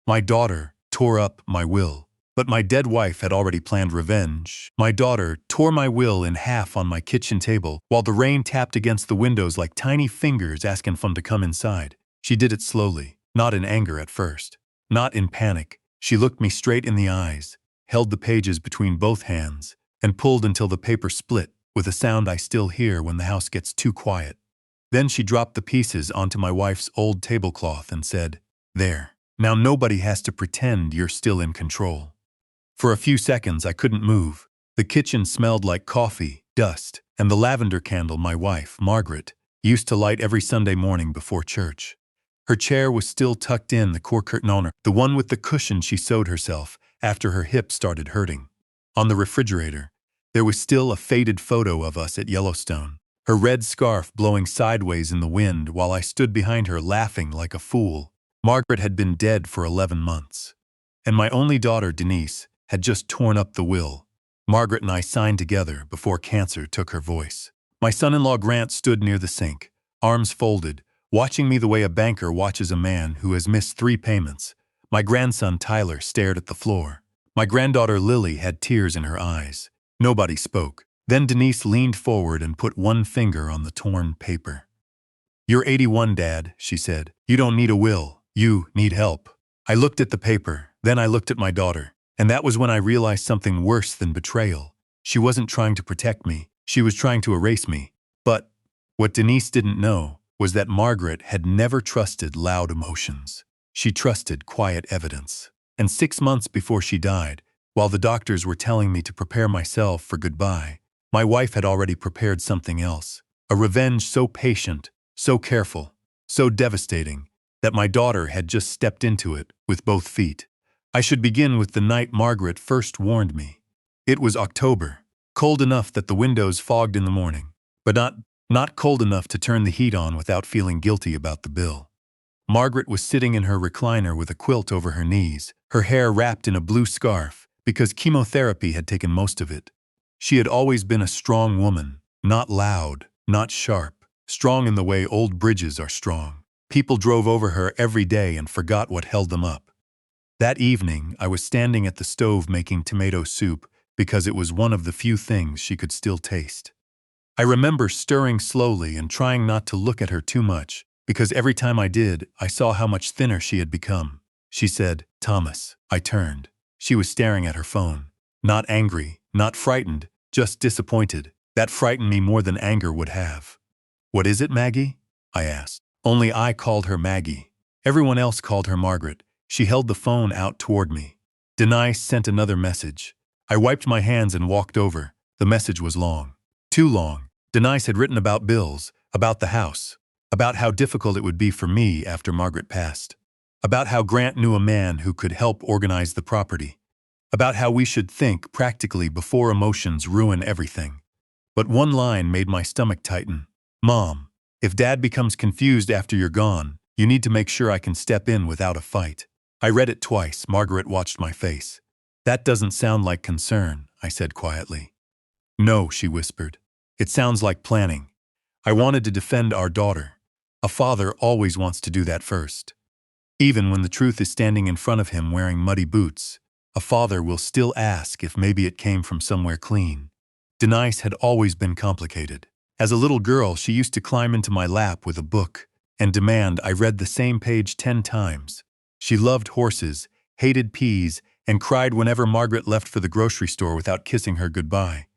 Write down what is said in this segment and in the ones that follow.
My daughter tore up my will. But my dead wife had already planned revenge. My daughter tore my will in half on my kitchen table while the rain tapped against the windows like tiny fingers asking fun to come inside. She did it slowly, not in anger at first, not in panic. She looked me straight in the eyes, held the pages between both hands, and pulled until the paper split with a sound I still hear when the house gets too quiet. Then she dropped the pieces onto my wife's old tablecloth and said, "There. Now nobody has to pretend you're still in control." For a few seconds I couldn't move. The kitchen smelled like coffee, dust, and the lavender candle my wife, Margaret, used to light every Sunday morning before church. Her chair was still tucked in the core curtain on her, the one with the cushion she sewed herself after her hip started hurting. On the refrigerator, there was still a faded photo of us at Yellowstone, her red scarf blowing sideways in the wind while I stood behind her laughing like a fool. Margaret had been dead for 11 months. And my only daughter, Denise, had just torn up the will. Margaret and I signed together before cancer took her voice. My son-in-law Grant stood near the sink, arms folded, watching me the way a banker watches a man who has missed 3 payments. My grandson Tyler stared at the floor. My granddaughter Lily had tears in her eyes. Nobody spoke. Then Denise leaned forward and put one finger on the torn paper. "You're 81, Dad," she said. "You don't need a will. You need help." I looked at the paper, then I looked at my daughter. And that was when I realized something worse than betrayal. She wasn't trying to protect me. She was trying to erase me. But what Denise didn't know was that Margaret had never trusted loud emotions. She trusted quiet evidence. And 6 months before she died, while the doctors were telling me to prepare myself for goodbye, my wife had already prepared something else. A revenge so patient, so careful, so devastating, that my daughter had just stepped into it with both feet. I should begin with the night Margaret first warned me. It was October, cold enough that the windows fogged in the morning, but not cold enough to turn the heat on without feeling guilty about the bill. Margaret was sitting in her recliner with a quilt over her knees, her hair wrapped in a blue scarf, because chemotherapy had taken most of it. She had always been a strong woman, not loud, not sharp, strong in the way old bridges are strong. People drove over her every day and forgot what held them up. That evening, I was standing at the stove making tomato soup because it was one of the few things she could still taste. I remember stirring slowly and trying not to look at her too much, because every time I did, I saw how much thinner she had become. She said, "Thomas." I turned. She was staring at her phone. Not angry, not frightened, just disappointed. That frightened me more than anger would have. "What is it, Maggie?" I asked. Only I called her Maggie. Everyone else called her Margaret. She held the phone out toward me. Denise sent another message. I wiped my hands and walked over. The message was long. Too long. Denise had written about bills, about the house, about how difficult it would be for me after Margaret passed, about how Grant knew a man who could help organize the property, about how we should think practically before emotions ruin everything. But one line made my stomach tighten. "Mom, if Dad becomes confused after you're gone, you need to make sure I can step in without a fight." I read it twice. Margaret watched my face. "That doesn't sound like concern," I said quietly. "No," she whispered. "It sounds like planning. I wanted to defend our daughter. A father always wants to do that first. Even when the truth is standing in front of him wearing muddy boots, a father will still ask if maybe it came from somewhere clean." Denise had always been complicated. As a little girl, she used to climb into my lap with a book and demand I read the same page 10 times. She loved horses, hated peas, and cried whenever Margaret left for the grocery store without kissing her goodbye.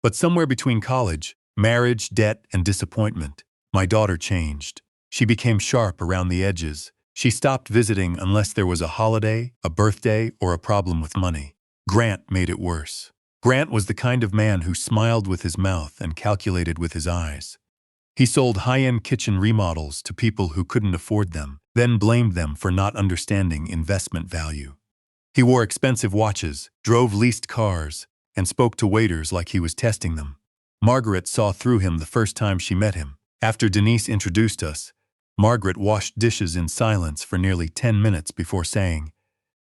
But somewhere between college, marriage, debt, and disappointment, my daughter changed. She became sharp around the edges. She stopped visiting unless there was a holiday, a birthday, or a problem with money. Grant made it worse. Grant was the kind of man who smiled with his mouth and calculated with his eyes. He sold high-end kitchen remodels to people who couldn't afford them, then blamed them for not understanding investment value. He wore expensive watches, drove leased cars, and spoke to waiters like he was testing them. Margaret saw through him the first time she met him. After Denise introduced us, Margaret washed dishes in silence for nearly 10 minutes before saying,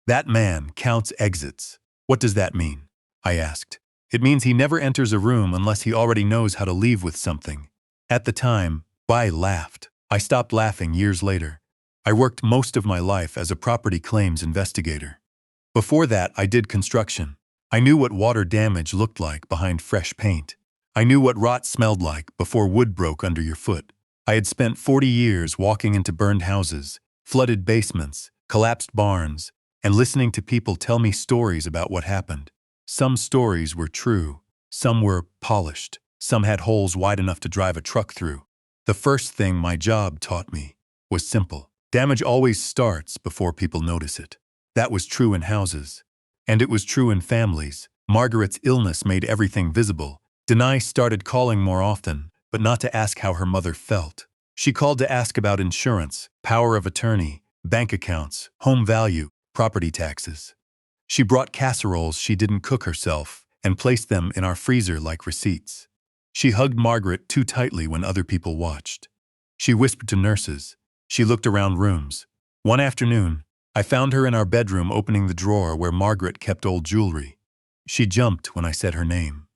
"That man counts exits." "What does that mean?" I asked. "It means he never enters a room unless he already knows how to leave with something." At the time, I laughed. I stopped laughing years later. I worked most of my life as a property claims investigator. Before that, I did construction. I knew what water damage looked like behind fresh paint. I knew what rot smelled like before wood broke under your foot. I had spent 40 years walking into burned houses, flooded basements, collapsed barns, and listening to people tell me stories about what happened. Some stories were true, some were polished, some had holes wide enough to drive a truck through. The first thing my job taught me was simple. Damage always starts before people notice it. That was true in houses. And it was true in families. Margaret's illness made everything visible. Denise started calling more often, but not to ask how her mother felt. She called to ask about insurance, power of attorney, bank accounts, home value, property taxes. She brought casseroles she didn't cook herself and placed them in our freezer like receipts. She hugged Margaret too tightly when other people watched. She whispered to nurses. She looked around rooms. One afternoon, I found her in our bedroom opening the drawer where Margaret kept old jewelry. She jumped when I said her name.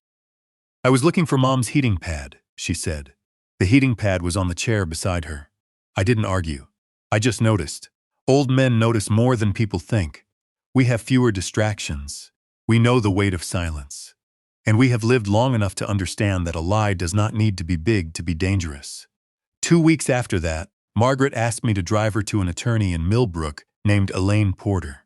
"I was looking for Mom's heating pad," she said. The heating pad was on the chair beside her. I didn't argue. I just noticed. Old men notice more than people think. We have fewer distractions. We know the weight of silence. And we have lived long enough to understand that a lie does not need to be big to be dangerous. 2 weeks after that, Margaret asked me to drive her to an attorney in Millbrook named Elaine Porter.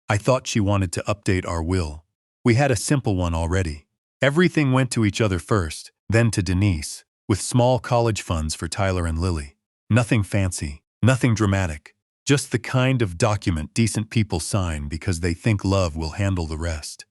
I thought she wanted to update our will. We had a simple one already. Everything went to each other first, then to Denise, with small college funds for Tyler and Lily. Nothing fancy, nothing dramatic, just the kind of document decent people sign because they think love will handle the rest.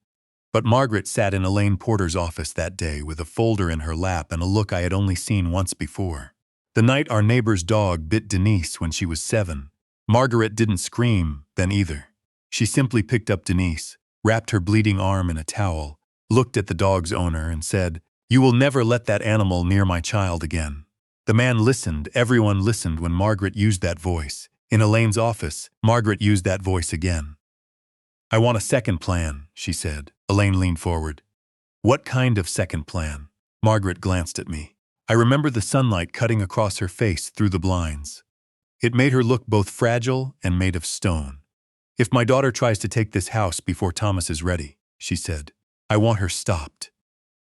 But Margaret sat in Elaine Porter's office that day with a folder in her lap and a look I had only seen once before. The night our neighbor's dog bit Denise when she was 7, Margaret didn't scream then either. She simply picked up Denise, wrapped her bleeding arm in a towel, looked at the dog's owner and said, "You will never let that animal near my child again." The man listened, everyone listened when Margaret used that voice. In Elaine's office, Margaret used that voice again. "I want a second plan," she said. Elaine leaned forward. "What kind of second plan?" Margaret glanced at me. I remember the sunlight cutting across her face through the blinds. It made her look both fragile and made of stone. "If my daughter tries to take this house before Thomas is ready," she said, "I want her stopped."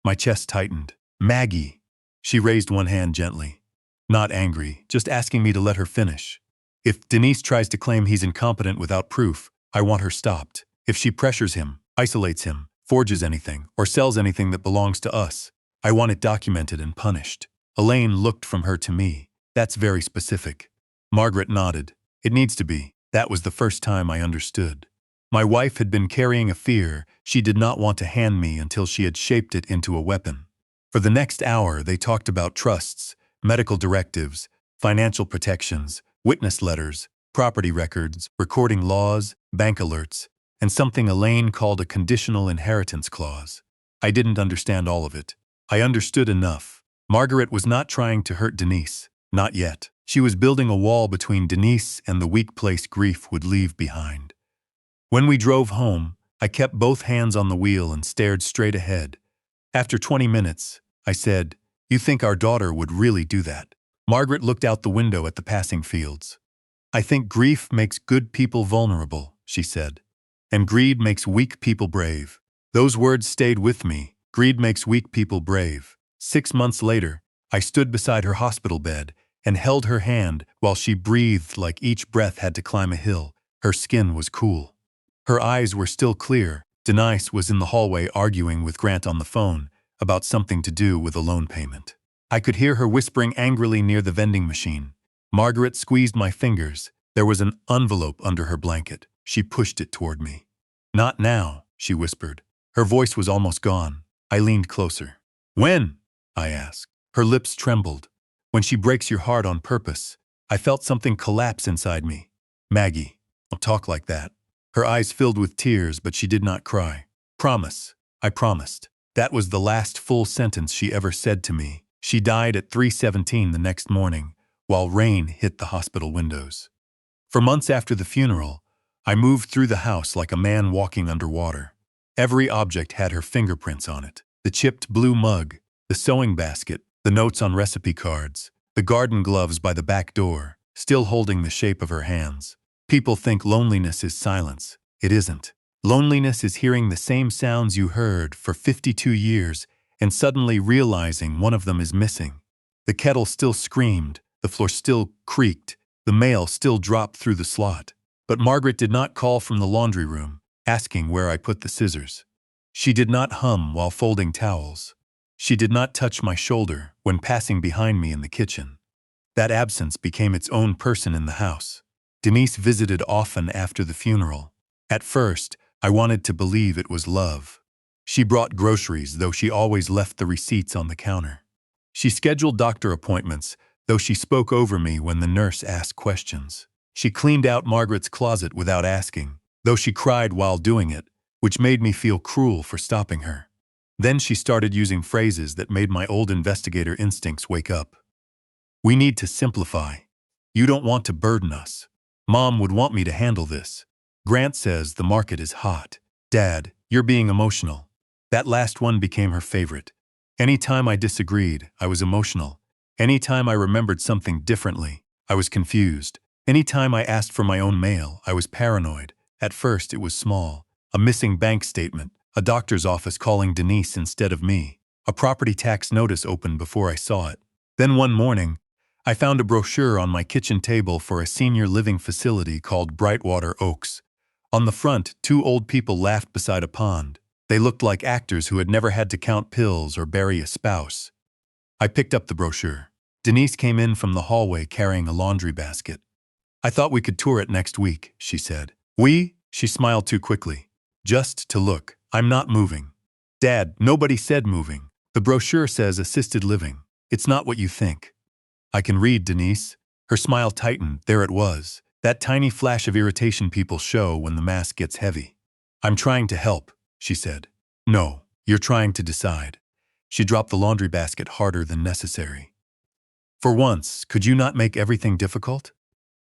My chest tightened. "Maggie." She raised one hand gently. Not angry, just asking me to let her finish. "If Denise tries to claim he's incompetent without proof, I want her stopped. If she pressures him, isolates him, forges anything, or sells anything that belongs to us, I want it documented and punished." Elaine looked from her to me. "That's very specific." Margaret nodded. "It needs to be." That was the first time I understood. My wife had been carrying a fear she did not want to hand me until she had shaped it into a weapon. For the next hour, they talked about trusts, medical directives, financial protections, witness letters, property records, recording laws, bank alerts, and something Elaine called a conditional inheritance clause. I didn't understand all of it. I understood enough. Margaret was not trying to hurt Denise. Not yet. She was building a wall between Denise and the weak place grief would leave behind. When we drove home, I kept both hands on the wheel and stared straight ahead. After 20 minutes, I said, "You think our daughter would really do that?" Margaret looked out the window at the passing fields. "I think grief makes good people vulnerable," she said. "And greed makes weak people brave." Those words stayed with me. Greed makes weak people brave. 6 months later, I stood beside her hospital bed and held her hand while she breathed like each breath had to climb a hill. Her skin was cool. Her eyes were still clear. Denise was in the hallway arguing with Grant on the phone about something to do with a loan payment. I could hear her whispering angrily near the vending machine. Margaret squeezed my fingers. There was an envelope under her blanket. She pushed it toward me. "Not now," she whispered. Her voice was almost gone. I leaned closer. "When?" I asked. Her lips trembled. "When she breaks your heart on purpose." I felt something collapse inside me. "Maggie, don't talk like that." Her eyes filled with tears, but she did not cry. "Promise." I promised. That was the last full sentence she ever said to me. She died at 3:17 the next morning, while rain hit the hospital windows. For months after the funeral, I moved through the house like a man walking underwater. Every object had her fingerprints on it. The chipped blue mug, the sewing basket, the notes on recipe cards, the garden gloves by the back door. still holding the shape of her hands. People think loneliness is silence. It isn't. Loneliness is hearing the same sounds you heard for 52 years and suddenly realizing one of them is missing. The kettle still screamed, the floor still creaked, the mail still dropped through the slot. But Margaret did not call from the laundry room, asking where I put the scissors. She did not hum while folding towels. She did not touch my shoulder when passing behind me in the kitchen. That absence became its own person in the house. Denise visited often after the funeral. At first, I wanted to believe it was love. She brought groceries, though she always left the receipts on the counter. She scheduled doctor appointments, though she spoke over me when the nurse asked questions. She cleaned out Margaret's closet without asking, though she cried while doing it, which made me feel cruel for stopping her. Then she started using phrases that made my old investigator instincts wake up. We need to simplify. You don't want to burden us. Mom would want me to handle this. Grant says the market is hot. Dad, you're being emotional. That last one became her favorite. Anytime I disagreed, I was emotional. Anytime I remembered something differently, I was confused. Anytime I asked for my own mail, I was paranoid. At first, it was small. A missing bank statement, a doctor's office calling Denise instead of me, a property tax notice opened before I saw it. Then one morning, I found a brochure on my kitchen table for a senior living facility called Brightwater Oaks. On the front, two old people laughed beside a pond. They looked like actors who had never had to count pills or bury a spouse. I picked up the brochure. Denise came in from the hallway carrying a laundry basket. I thought we could tour it next week, she said. We? She smiled too quickly. Just to look. I'm not moving. Dad, nobody said moving. The brochure says assisted living. It's not what you think. I can read, Denise. Her smile tightened. There it was. That tiny flash of irritation people show when the mask gets heavy. I'm trying to help, she said. No, you're trying to decide. She dropped the laundry basket harder than necessary. For once, could you not make everything difficult?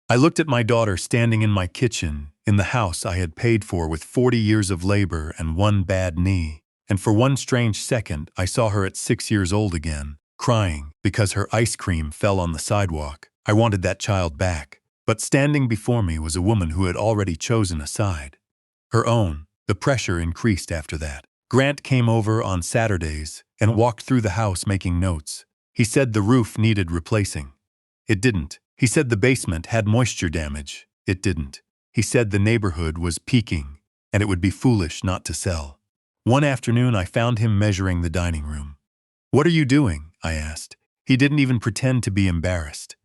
I looked at my daughter standing in my kitchen, in the house I had paid for with 40 years of labor and one bad knee, and for one strange second I saw her at 6 years old again, crying because her ice cream fell on the sidewalk. I wanted that child back, but standing before me was a woman who had already chosen a side. Her own. The pressure increased after that. Grant came over on Saturdays and walked through the house making notes. He said the roof needed replacing. It didn't. He said the basement had moisture damage. It didn't. He said the neighborhood was peaking, and it would be foolish not to sell. One afternoon I found him measuring the dining room. What are you doing? I asked. He didn't even pretend to be embarrassed.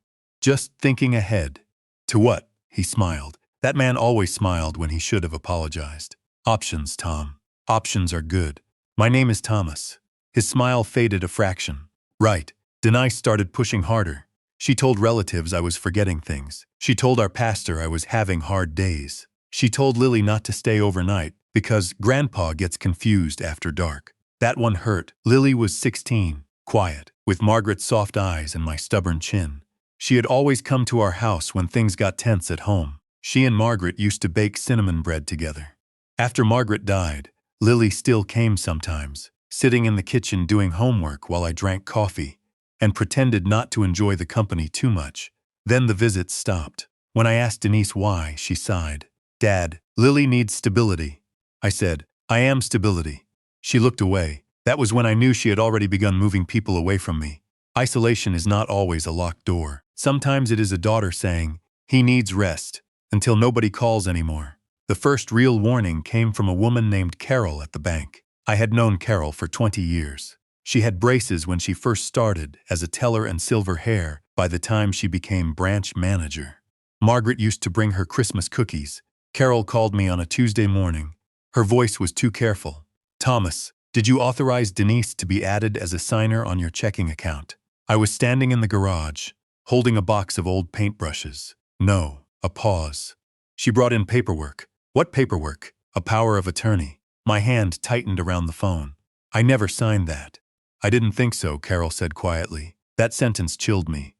Just thinking ahead. To what? He smiled. That man always smiled when he should have apologized. Options, Tom. Options are good. My name is Thomas. His smile faded a fraction. Right. Denise started pushing harder. She told relatives I was forgetting things. She told our pastor I was having hard days. She told Lily not to stay overnight because Grandpa gets confused after dark. That one hurt. Lily was 16, quiet, with Margaret's soft eyes and my stubborn chin. She had always come to our house when things got tense at home. She and Margaret used to bake cinnamon bread together. After Margaret died, Lily still came sometimes, sitting in the kitchen doing homework while I drank coffee, and pretended not to enjoy the company too much. Then the visits stopped. When I asked Denise why, she sighed. Dad, Lily needs stability. I said, I am stability. She looked away. That was when I knew she had already begun moving people away from me. Isolation is not always a locked door. Sometimes it is a daughter saying, he needs rest, until nobody calls anymore. The first real warning came from a woman named Carol at the bank. I had known Carol for 20 years. She had braces when she first started as a teller and silver hair by the time she became branch manager. Margaret used to bring her Christmas cookies. Carol called me on a Tuesday morning. Her voice was too careful. Thomas, did you authorize Denise to be added as a signer on your checking account? I was standing in the garage, holding a box of old paintbrushes. No, a pause. She brought in paperwork. What paperwork? A power of attorney. My hand tightened around the phone. I never signed that. I didn't think so, Carol said quietly. That sentence chilled me.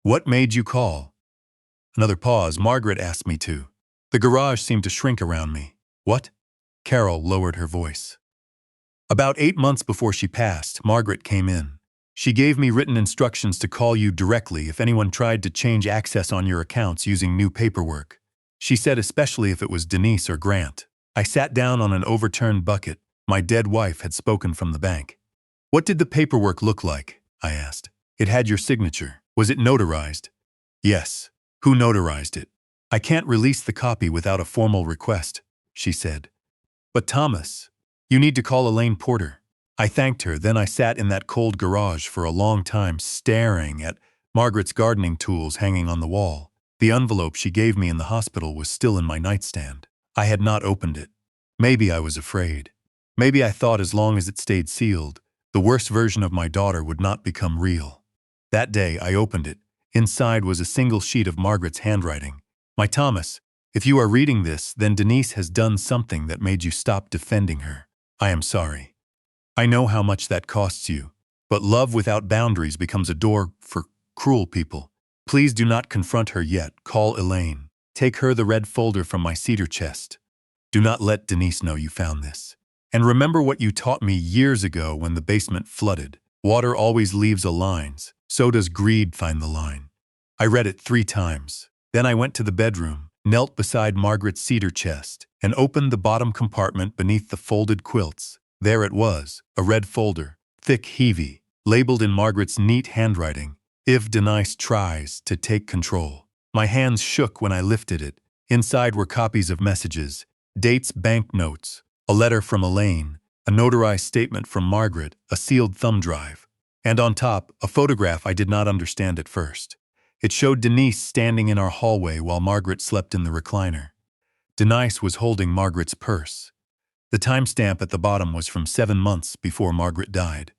What made you call? Another pause. Margaret asked me to. The garage seemed to shrink around me. What? Carol lowered her voice. About 8 months before she passed, Margaret came in. She gave me written instructions to call you directly if anyone tried to change access on your accounts using new paperwork. She said especially if it was Denise or Grant. I sat down on an overturned bucket. My dead wife had spoken from the bank. What did the paperwork look like? I asked. It had your signature. Was it notarized? Yes. Who notarized it? I can't release the copy without a formal request, she said. But Thomas, you need to call Elaine Porter. I thanked her, then I sat in that cold garage for a long time staring at Margaret's gardening tools hanging on the wall. The envelope she gave me in the hospital was still in my nightstand. I had not opened it. Maybe I was afraid. Maybe I thought as long as it stayed sealed, the worst version of my daughter would not become real. That day I opened it. Inside was a single sheet of Margaret's handwriting. My Thomas, if you are reading this, then Denise has done something that made you stop defending her. I am sorry. I know how much that costs you, but love without boundaries becomes a door for cruel people. Please do not confront her yet. Call Elaine. Take her the red folder from my cedar chest. Do not let Denise know you found this. And remember what you taught me years ago when the basement flooded. Water always leaves a line, so does greed find the line. I read it 3 times. Then I went to the bedroom, knelt beside Margaret's cedar chest, and opened the bottom compartment beneath the folded quilts. There it was, a red folder, thick, heavy, labeled in Margaret's neat handwriting, "If Denise tries to take control." My hands shook when I lifted it. Inside were copies of messages, dates, banknotes, a letter from Elaine, a notarized statement from Margaret, a sealed thumb drive, and on top, a photograph I did not understand at first. It showed Denise standing in our hallway while Margaret slept in the recliner. Denise was holding Margaret's purse. The timestamp at the bottom was from 7 months before Margaret died.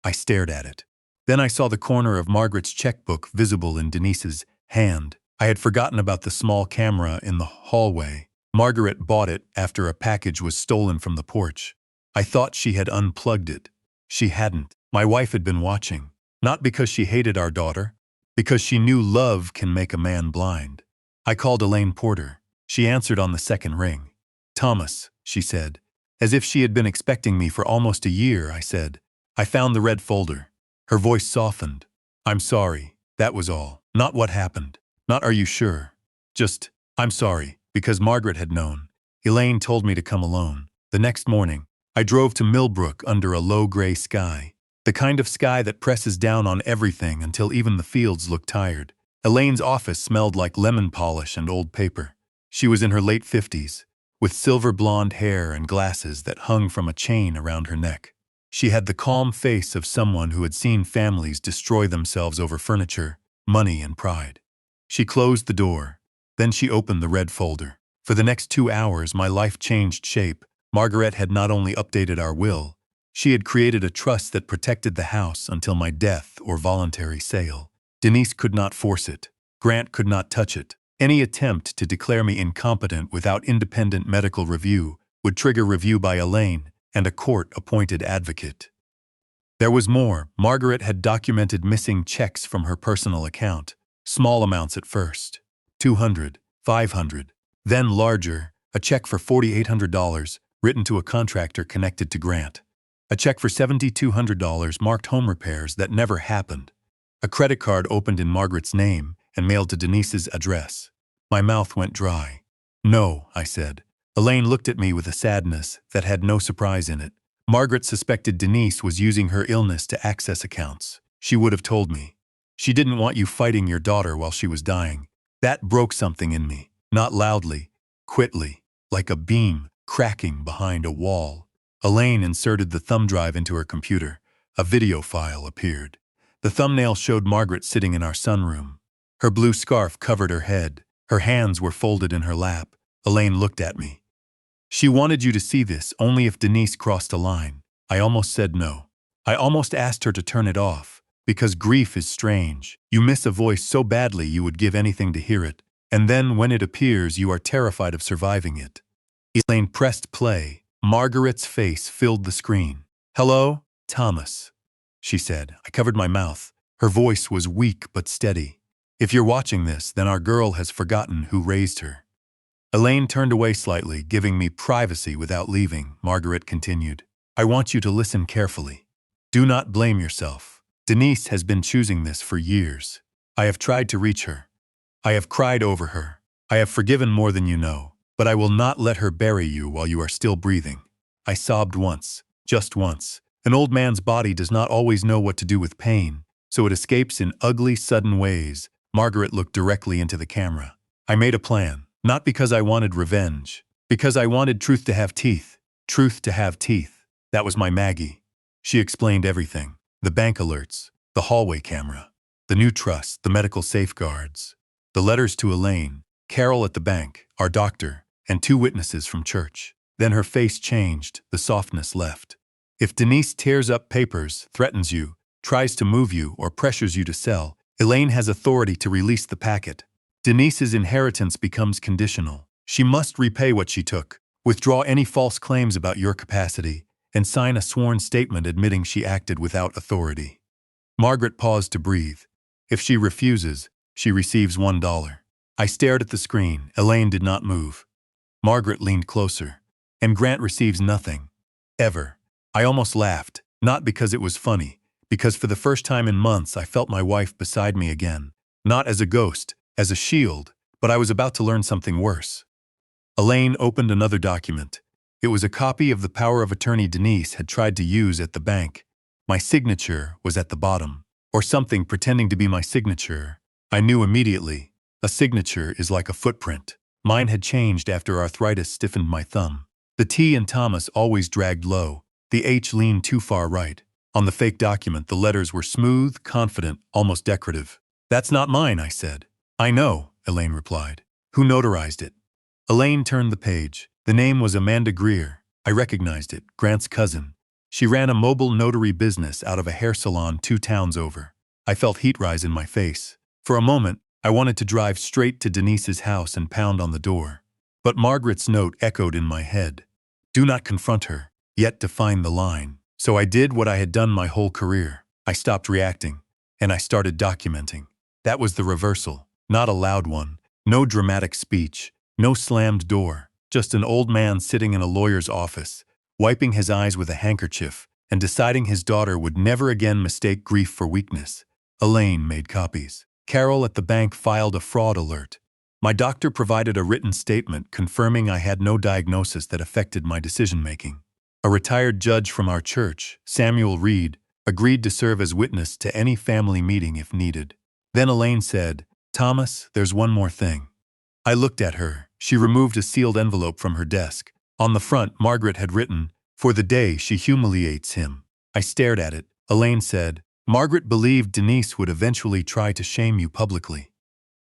I stared at it. Then I saw the corner of Margaret's checkbook visible in Denise's hand. I had forgotten about the small camera in the hallway. Margaret bought it after a package was stolen from the porch. I thought she had unplugged it. She hadn't. My wife had been watching. Not because she hated our daughter, because she knew love can make a man blind. I called Elaine Porter. She answered on the second ring. "Thomas," she said. As if she had been expecting me for almost a year, I said. "I found the red folder." Her voice softened. "I'm sorry, that was all. Not what happened. Not are you sure. Just, I'm sorry, because Margaret had known. Elaine told me to come alone. The next morning, I drove to Millbrook under a low gray sky. The kind of sky that presses down on everything until even the fields look tired. Elaine's office smelled like lemon polish and old paper. She was in her late 50s, with silver blonde hair and glasses that hung from a chain around her neck. She had the calm face of someone who had seen families destroy themselves over furniture, money, and pride. She closed the door. Then she opened the red folder. For the next 2 hours, my life changed shape. Margaret had not only updated our will, she had created a trust that protected the house until my death or voluntary sale. Denise could not force it. Grant could not touch it. Any attempt to declare me incompetent without independent medical review would trigger review by Elaine and a court-appointed advocate. There was more. Margaret had documented missing checks from her personal account. Small amounts at first. $200, $500, then larger, a check for $4,800 written to a contractor connected to Grant. A check for $7,200 marked home repairs that never happened. A credit card opened in Margaret's name and mailed to Denise's address. My mouth went dry. "No," I said. Elaine looked at me with a sadness that had no surprise in it. Margaret suspected Denise was using her illness to access accounts. She would have told me. She didn't want you fighting your daughter while she was dying. That broke something in me. Not loudly, quickly, like a beam cracking behind a wall. Elaine inserted the thumb drive into her computer. A video file appeared. The thumbnail showed Margaret sitting in our sunroom. Her blue scarf covered her head. Her hands were folded in her lap. Elaine looked at me. "She wanted you to see this only if Denise crossed a line." I almost said no. I almost asked her to turn it off, because grief is strange. You miss a voice so badly you would give anything to hear it, and then when it appears you are terrified of surviving it. Elaine pressed play. Margaret's face filled the screen. "Hello, Thomas," she said. I covered my mouth. Her voice was weak but steady. "If you're watching this, then our girl has forgotten who raised her." Elaine turned away slightly, giving me privacy without leaving. Margaret continued. "I want you to listen carefully. Do not blame yourself. Denise has been choosing this for years. I have tried to reach her. I have cried over her. I have forgiven more than you know, but I will not let her bury you while you are still breathing. I sobbed once, just once. An old man's body does not always know what to do with pain, so it escapes in ugly, sudden ways. Margaret looked directly into the camera. I made a plan, not because I wanted revenge, because I wanted truth to have teeth. Truth to have teeth. That was my Maggie. She explained everything. The bank alerts, the hallway camera, the new trust, the medical safeguards, the letters to Elaine, Carol at the bank, our doctor, and 2 witnesses from church. Then her face changed, the softness left. If Denise tears up papers, threatens you, tries to move you, or pressures you to sell, Elaine has authority to release the packet. Denise's inheritance becomes conditional. She must repay what she took, withdraw any false claims about your capacity, and sign a sworn statement admitting she acted without authority. Margaret paused to breathe. If she refuses, she receives $1. I stared at the screen. Elaine did not move. Margaret leaned closer. And Grant receives nothing. Ever. I almost laughed, not because it was funny, because for the first time in months I felt my wife beside me again. Not as a ghost, as a shield, but I was about to learn something worse. Elaine opened another document. It was a copy of the power of attorney Denise had tried to use at the bank. My signature was at the bottom, or something pretending to be my signature. I knew immediately. A signature is like a footprint. Mine had changed after arthritis stiffened my thumb. The T in Thomas always dragged low. The H leaned too far right. On the fake document, the letters were smooth, confident, almost decorative. That's not mine, I said. I know, Elaine replied. Who notarized it? Elaine turned the page. The name was Amanda Greer. I recognized it, Grant's cousin. She ran a mobile notary business out of a hair salon 2 towns over. I felt heat rise in my face. For a moment, I wanted to drive straight to Denise's house and pound on the door. But Margaret's note echoed in my head. Do not confront her, yet define the line. So I did what I had done my whole career. I stopped reacting, and I started documenting. That was the reversal, not a loud one, no dramatic speech, no slammed door. Just an old man sitting in a lawyer's office, wiping his eyes with a handkerchief and deciding his daughter would never again mistake grief for weakness. Elaine made copies. Carol at the bank filed a fraud alert. My doctor provided a written statement confirming I had no diagnosis that affected my decision-making. A retired judge from our church, Samuel Reed, agreed to serve as witness to any family meeting if needed. Then Elaine said, Thomas, there's one more thing. I looked at her. She removed a sealed envelope from her desk. On the front, Margaret had written, For the day she humiliates him. I stared at it. Elaine said, Margaret believed Denise would eventually try to shame you publicly.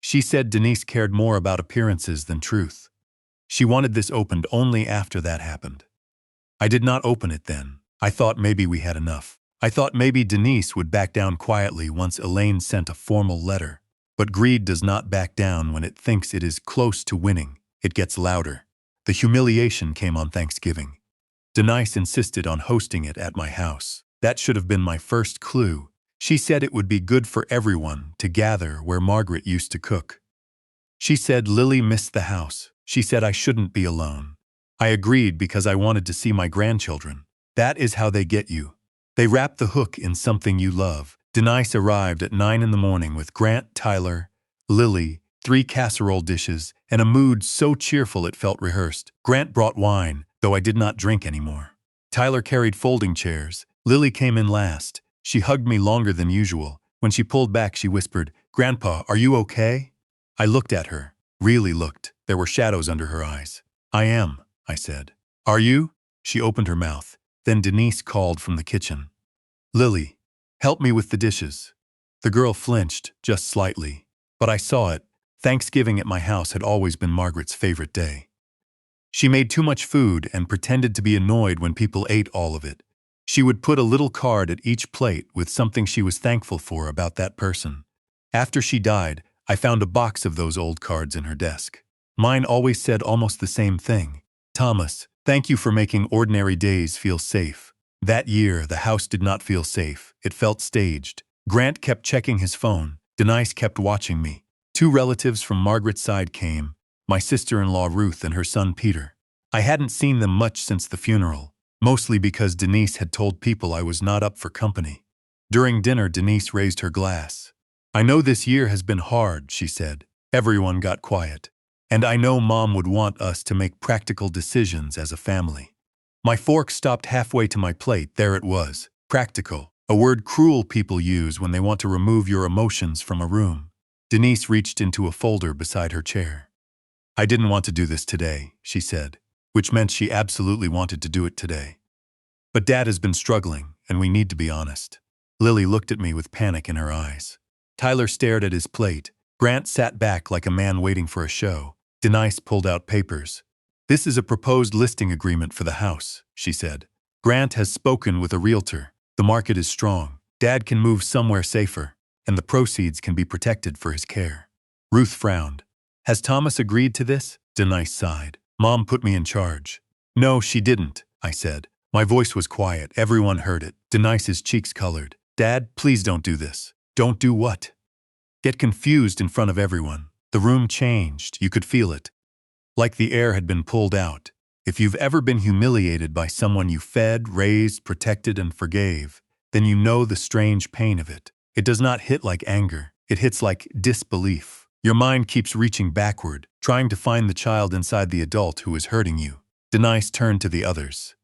She said Denise cared more about appearances than truth. She wanted this opened only after that happened. I did not open it then. I thought maybe we had enough. I thought maybe Denise would back down quietly once Elaine sent a formal letter. But greed does not back down when it thinks it is close to winning. It gets louder. The humiliation came on Thanksgiving. Denise insisted on hosting it at my house. That should have been my first clue. She said it would be good for everyone to gather where Margaret used to cook. She said Lily missed the house. She said I shouldn't be alone. I agreed because I wanted to see my grandchildren. That is how they get you. They wrap the hook in something you love. Denise arrived at 9 in the morning with Grant, Tyler, Lily, 3 casserole dishes, and a mood so cheerful it felt rehearsed. Grant brought wine, though I did not drink anymore. Tyler carried folding chairs. Lily came in last. She hugged me longer than usual. When she pulled back, she whispered, Grandpa, are you okay? I looked at her. Really looked. There were shadows under her eyes. I am, I said. Are you? She opened her mouth. Then Denise called from the kitchen. Lily, help me with the dishes. The girl flinched, just slightly. But I saw it. Thanksgiving at my house had always been Margaret's favorite day. She made too much food and pretended to be annoyed when people ate all of it. She would put a little card at each plate with something she was thankful for about that person. After she died, I found a box of those old cards in her desk. Mine always said almost the same thing. Thomas, thank you for making ordinary days feel safe. That year, the house did not feel safe. It felt staged. Grant kept checking his phone. Denise kept watching me. 2 relatives from Margaret's side came, my sister-in-law Ruth and her son Peter. I hadn't seen them much since the funeral, mostly because Denise had told people I was not up for company. During dinner, Denise raised her glass. I know this year has been hard, she said. Everyone got quiet. And I know Mom would want us to make practical decisions as a family. My fork stopped halfway to my plate. There it was. Practical. A word cruel people use when they want to remove your emotions from a room. Denise reached into a folder beside her chair. I didn't want to do this today, she said, which meant she absolutely wanted to do it today. But Dad has been struggling, and we need to be honest. Lily looked at me with panic in her eyes. Tyler stared at his plate. Grant sat back like a man waiting for a show. Denise pulled out papers. This is a proposed listing agreement for the house, she said. Grant has spoken with a realtor. The market is strong. Dad can move somewhere safer, and the proceeds can be protected for his care. Ruth frowned. Has Thomas agreed to this? Denise sighed. Mom put me in charge. No, she didn't, I said. My voice was quiet. Everyone heard it. Denise's cheeks colored. Dad, please don't do this. Don't do what? Get confused in front of everyone. The room changed. You could feel it. Like the air had been pulled out. If you've ever been humiliated by someone you fed, raised, protected, and forgave, then you know the strange pain of it. It does not hit like anger. It hits like disbelief. Your mind keeps reaching backward, trying to find the child inside the adult who is hurting you. Denise turned to the others.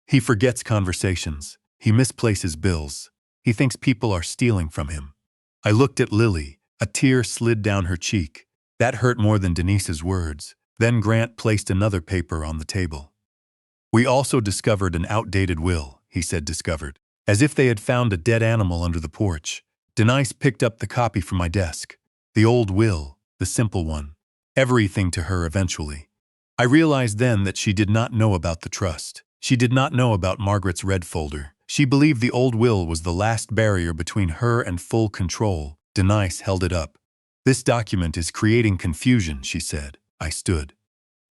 He forgets conversations. He misplaces bills. He thinks people are stealing from him. I looked at Lily. A tear slid down her cheek. That hurt more than Denise's words. Then Grant placed another paper on the table. We also discovered an outdated will, he said, discovered. As if they had found a dead animal under the porch. Denise picked up the copy from my desk. The old will, the simple one. Everything to her eventually. I realized then that she did not know about the trust. She did not know about Margaret's red folder. She believed the old will was the last barrier between her and full control. Denise held it up. This document is creating confusion, she said. I stood.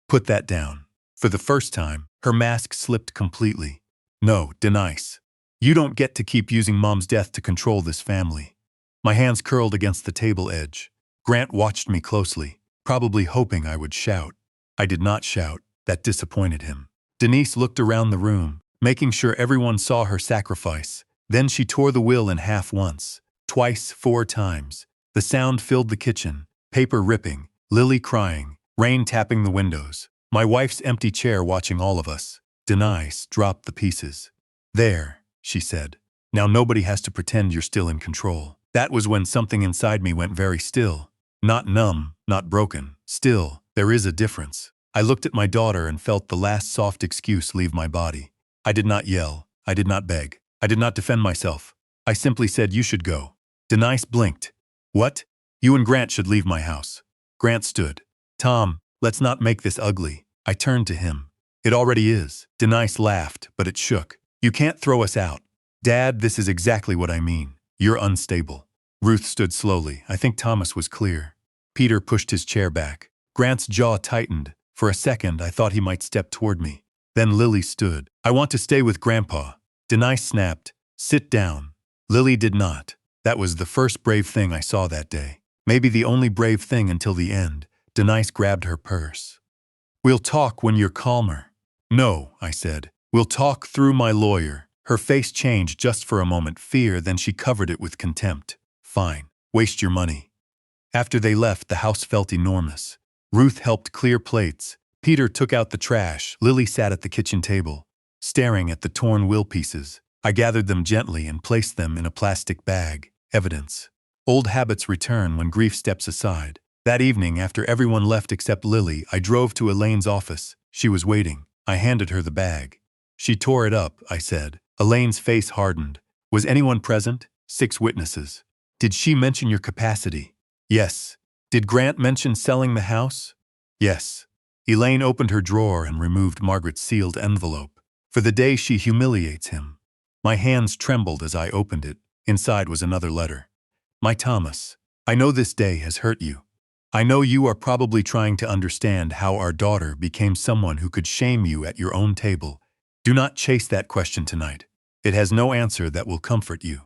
Put that down. For the first time, her mask slipped completely. No, Denise. You don't get to keep using Mom's death to control this family. My hands curled against the table edge. Grant watched me closely, probably hoping I would shout. I did not shout. That disappointed him. Denise looked around the room, making sure everyone saw her sacrifice. Then she tore the will in half once. Twice, 4 times. The sound filled the kitchen. Paper ripping, Lily crying, rain tapping the windows. My wife's empty chair watching all of us. Denise dropped the pieces. There, she said. Now nobody has to pretend you're still in control. That was when something inside me went very still. Not numb, not broken. Still, there is a difference. I looked at my daughter and felt the last soft excuse leave my body. I did not yell. I did not beg. I did not defend myself. I simply said, you should go. Denise blinked. What? You and Grant should leave my house. Grant stood. Tom, let's not make this ugly. I turned to him. It already is. Denise laughed, but it shook. You can't throw us out. Dad, this is exactly what I mean. You're unstable. Ruth stood slowly. I think Thomas was clear. Peter pushed his chair back. Grant's jaw tightened. For a second, I thought he might step toward me. Then Lily stood. I want to stay with Grandpa. Denise snapped. Sit down. Lily did not. That was the first brave thing I saw that day. Maybe the only brave thing until the end. Denise grabbed her purse. We'll talk when you're calmer. No, I said. We'll talk through my lawyer. Her face changed just for a moment, fear, then she covered it with contempt. Fine. Waste your money. After they left, the house felt enormous. Ruth helped clear plates. Peter took out the trash. Lily sat at the kitchen table, staring at the torn will pieces. I gathered them gently and placed them in a plastic bag. Evidence. Old habits return when grief steps aside. That evening, after everyone left except Lily, I drove to Elaine's office. She was waiting. I handed her the bag. She tore it up, I said. Elaine's face hardened. Was anyone present? 6 witnesses. Did she mention your capacity? Yes. Did Grant mention selling the house? Yes. Elaine opened her drawer and removed Margaret's sealed envelope. For the day she humiliates him. My hands trembled as I opened it. Inside was another letter. My Thomas, I know this day has hurt you. I know you are probably trying to understand how our daughter became someone who could shame you at your own table. Do not chase that question tonight. It has no answer that will comfort you.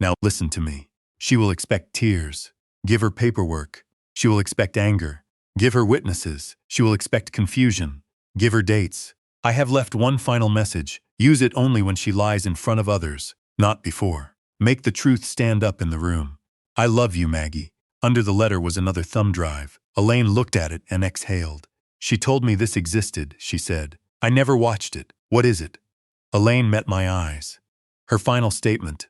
Now listen to me. She will expect tears. Give her paperwork. She will expect anger. Give her witnesses. She will expect confusion. Give her dates. I have left one final message. Use it only when she lies in front of others, not before. Make the truth stand up in the room. I love you, Maggie. Under the letter was another thumb drive. Elaine looked at it and exhaled. She told me this existed, she said. I never watched it. What is it? Elaine met my eyes. Her final statement.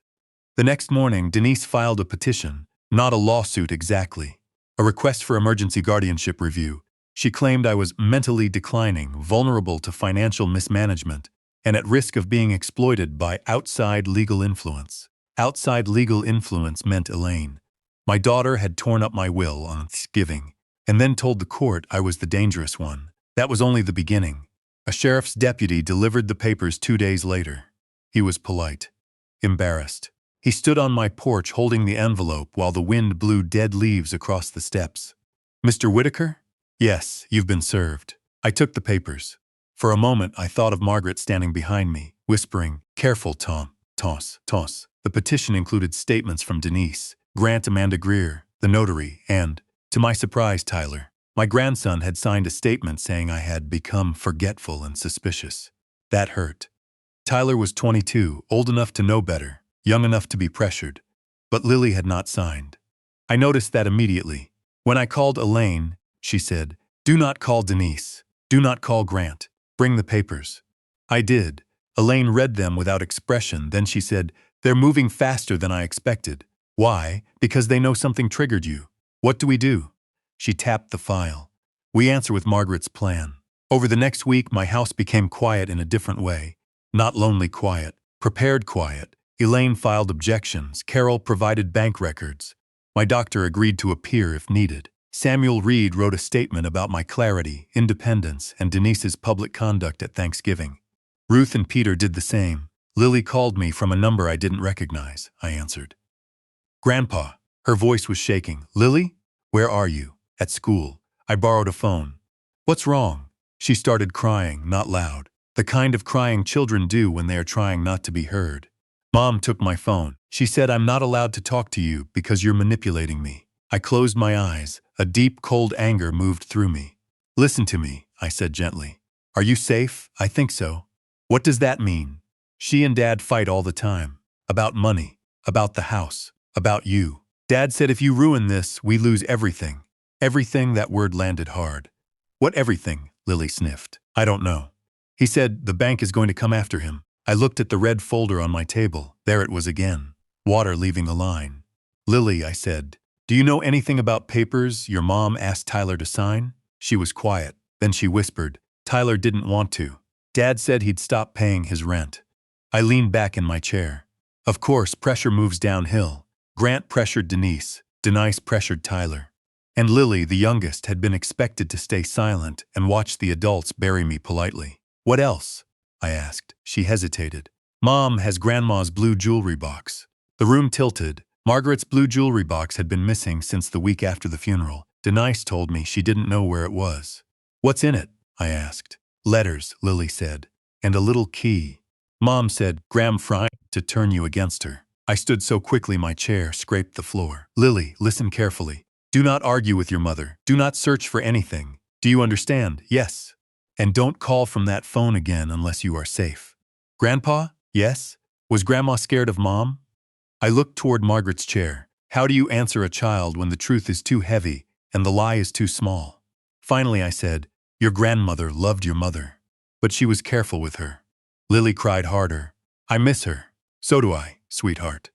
The next morning, Denise filed a petition, not a lawsuit exactly, a request for emergency guardianship review. She claimed I was mentally declining, vulnerable to financial mismanagement, and at risk of being exploited by outside legal influence. Outside legal influence meant Elaine. My daughter had torn up my will on Thanksgiving, and then told the court I was the dangerous one. That was only the beginning. A sheriff's deputy delivered the papers 2 days later. He was polite, embarrassed. He stood on my porch holding the envelope while the wind blew dead leaves across the steps. Mr. Whitaker? Yes, you've been served. I took the papers. For a moment, I thought of Margaret standing behind me, whispering, Careful, Tom. Toss, toss. The petition included statements from Denise, Grant Amanda Greer, the notary, and, to my surprise, Tyler. My grandson had signed a statement saying I had become forgetful and suspicious. That hurt. Tyler was 22, old enough to know better, young enough to be pressured. But Lily had not signed. I noticed that immediately. When I called Elaine, she said, Do not call Denise. Do not call Grant. Bring the papers. I did. Elaine read them without expression, then she said, They're moving faster than I expected. Why? Because they know something triggered you. What do we do? She tapped the file. We answer with Margaret's plan. Over the next week, my house became quiet in a different way. Not lonely quiet, prepared quiet. Elaine filed objections. Carol provided bank records. My doctor agreed to appear if needed. Samuel Reed wrote a statement about my clarity, independence, and Denise's public conduct at Thanksgiving. Ruth and Peter did the same. Lily called me from a number I didn't recognize, I answered. Grandpa. Her voice was shaking. Lily? Where are you? At school. I borrowed a phone. What's wrong? She started crying, not loud. The kind of crying children do when they are trying not to be heard. Mom took my phone. She said I'm not allowed to talk to you because you're manipulating me. I closed my eyes. A deep, cold anger moved through me. Listen to me, I said gently. Are you safe? I think so. What does that mean? She and Dad fight all the time. About money. About the house. About you. Dad said if you ruin this, we lose everything. Everything, that word landed hard. What everything? Lily sniffed. I don't know. He said the bank is going to come after him. I looked at the red folder on my table. There it was again. Water leaving the line. Lily, I said, do you know anything about papers your mom asked Tyler to sign? She was quiet. Then she whispered, Tyler didn't want to. Dad said he'd stop paying his rent. I leaned back in my chair. Of course, pressure moves downhill. Grant pressured Denise. Denise pressured Tyler. And Lily, the youngest, had been expected to stay silent and watch the adults bury me politely. What else? I asked. She hesitated. Mom has Grandma's blue jewelry box. The room tilted. Margaret's blue jewelry box had been missing since the week after the funeral. Denise told me she didn't know where it was. What's in it? I asked. Letters, Lily said. And a little key. Mom said, Graham Fry, to turn you against her. I stood so quickly my chair scraped the floor. Lily, listen carefully. Do not argue with your mother. Do not search for anything. Do you understand? Yes. And don't call from that phone again unless you are safe. Grandpa? Yes? Was Grandma scared of Mom? I looked toward Margaret's chair. How do you answer a child when the truth is too heavy and the lie is too small? Finally I said, Your grandmother loved your mother. But she was careful with her. Lily cried harder. I miss her. So do I, sweetheart.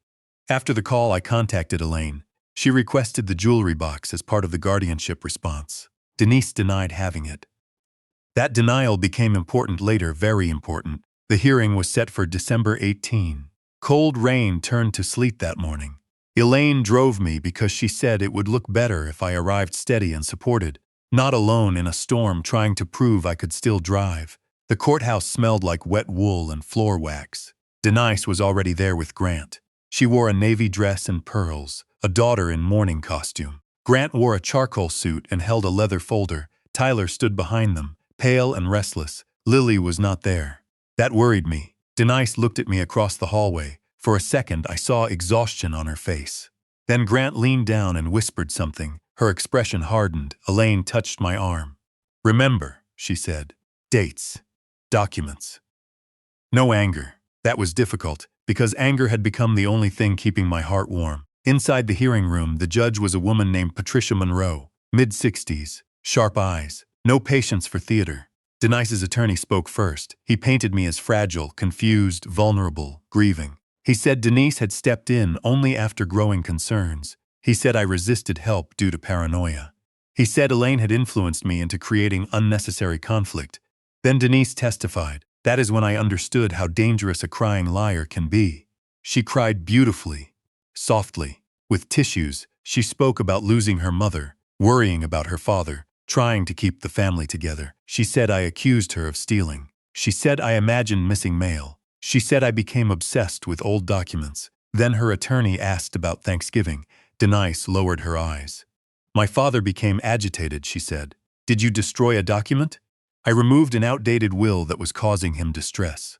After the call, I contacted Elaine. She requested the jewelry box as part of the guardianship response. Denise denied having it. That denial became important later, very important. The hearing was set for December 18. Cold rain turned to sleet that morning. Elaine drove me because she said it would look better if I arrived steady and supported, not alone in a storm trying to prove I could still drive. The courthouse smelled like wet wool and floor wax. Denise was already there with Grant. She wore a navy dress and pearls, a daughter in mourning costume. Grant wore a charcoal suit and held a leather folder. Tyler stood behind them, pale and restless. Lily was not there. That worried me. Denise looked at me across the hallway. For a second, I saw exhaustion on her face. Then Grant leaned down and whispered something. Her expression hardened. Elaine touched my arm. Remember, she said. Dates. Documents. No anger. That was difficult. because anger had become the only thing keeping my heart warm. Inside the hearing room, the judge was a woman named Patricia Monroe, mid-60s, sharp eyes, no patience for theater. Denise's attorney spoke first. He painted me as fragile, confused, vulnerable, grieving. He said Denise had stepped in only after growing concerns. He said I resisted help due to paranoia. He said Elaine had influenced me into creating unnecessary conflict. Then Denise testified. That is when I understood how dangerous a crying liar can be. She cried beautifully, softly. With tissues, she spoke about losing her mother, worrying about her father, trying to keep the family together. She said I accused her of stealing. She said I imagined missing mail. She said I became obsessed with old documents. Then her attorney asked about Thanksgiving. Denise lowered her eyes. My father became agitated, she said. Did you destroy a document? I removed an outdated will that was causing him distress.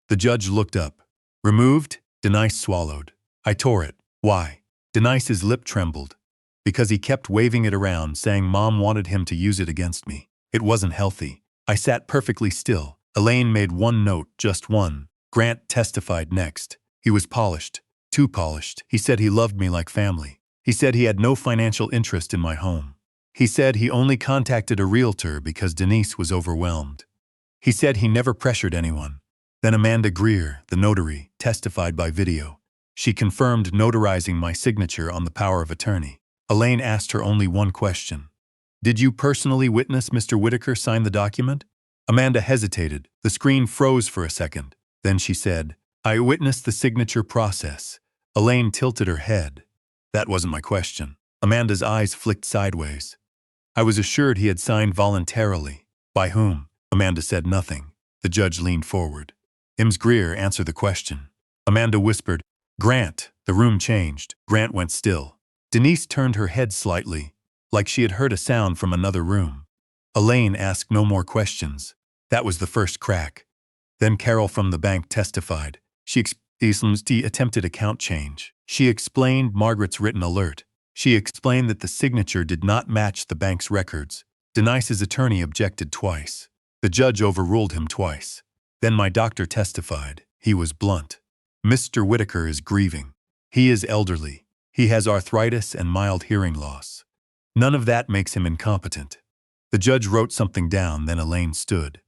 The judge looked up. Removed? Denise swallowed. I tore it. Why? Denise's lip trembled. Because he kept waving it around, saying Mom wanted him to use it against me. It wasn't healthy. I sat perfectly still. Elaine made one note, just one. Grant testified next. He was polished. Too polished. He said he loved me like family. He said he had no financial interest in my home. He said he only contacted a realtor because Denise was overwhelmed. He said he never pressured anyone. Then Amanda Greer, the notary, testified by video. She confirmed notarizing my signature on the power of attorney. Elaine asked her only one question. Did you personally witness Mr. Whitaker sign the document? Amanda hesitated. The screen froze for a second. Then she said, I witnessed the signature process. Elaine tilted her head. That wasn't my question. Amanda's eyes flicked sideways. I was assured he had signed voluntarily. By whom? Amanda said nothing. The judge leaned forward. Ms. Greer, answer the question. Amanda whispered, Grant. The room changed. Grant went still. Denise turned her head slightly, like she had heard a sound from another room. Elaine asked no more questions. That was the first crack. Then Carol from the bank testified. She explained the attempted account change. She explained Margaret's written alert. She explained that the signature did not match the bank's records. Denise's attorney objected twice. The judge overruled him twice. Then my doctor testified. He was blunt. Mr. Whitaker is grieving. He is elderly. He has arthritis and mild hearing loss. None of that makes him incompetent. The judge wrote something down, then Elaine stood.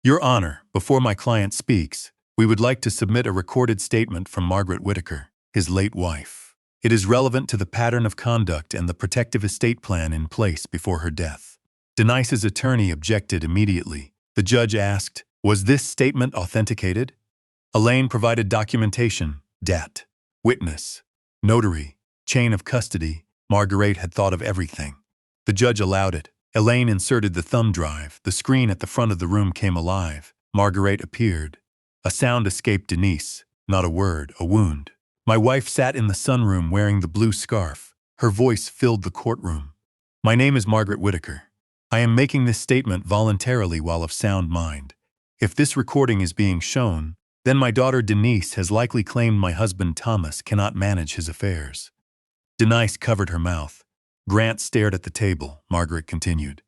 Your Honor, before my client speaks, we would like to submit a recorded statement from Margaret Whitaker, his late wife. It is relevant to the pattern of conduct and the protective estate plan in place before her death. Denise's attorney objected immediately. The judge asked, was this statement authenticated? Elaine provided documentation, dat, witness, notary, chain of custody. Margaret had thought of everything. The judge allowed it. Elaine inserted the thumb drive. The screen at the front of the room came alive. Margaret appeared. A sound escaped Denise. Not a word, a wound. My wife sat in the sunroom wearing the blue scarf. Her voice filled the courtroom. My name is Margaret Whitaker. I am making this statement voluntarily while of sound mind. If this recording is being shown, then my daughter Denise has likely claimed my husband Thomas cannot manage his affairs. Denise covered her mouth. Grant stared at the table. Margaret continued.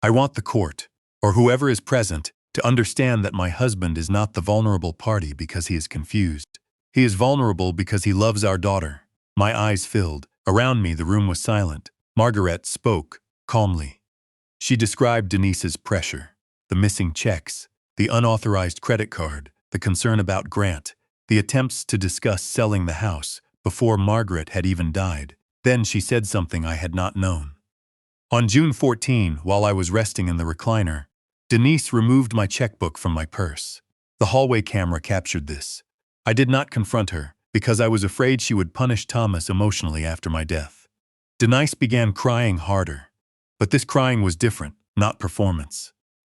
I want the court, or whoever is present, to understand that my husband is not the vulnerable party because he is confused. He is vulnerable because he loves our daughter. My eyes filled. Around me the room was silent. Margaret spoke, calmly. She described Denise's pressure, the missing checks, the unauthorized credit card, the concern about Grant, the attempts to discuss selling the house before Margaret had even died. Then she said something I had not known. On June 14, while I was resting in the recliner, Denise removed my checkbook from my purse. The hallway camera captured this. I did not confront her because I was afraid she would punish Thomas emotionally after my death. Denise began crying harder. But this crying was different, not performance.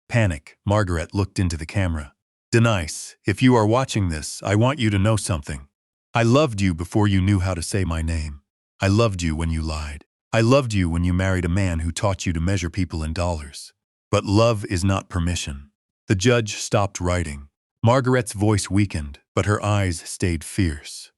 Panic. Margaret looked into the camera. Denise, if you are watching this, I want you to know something. I loved you before you knew how to say my name. I loved you when you lied. I loved you when you married a man who taught you to measure people in dollars. But love is not permission. The judge stopped writing. Margaret's voice weakened, but her eyes stayed fierce.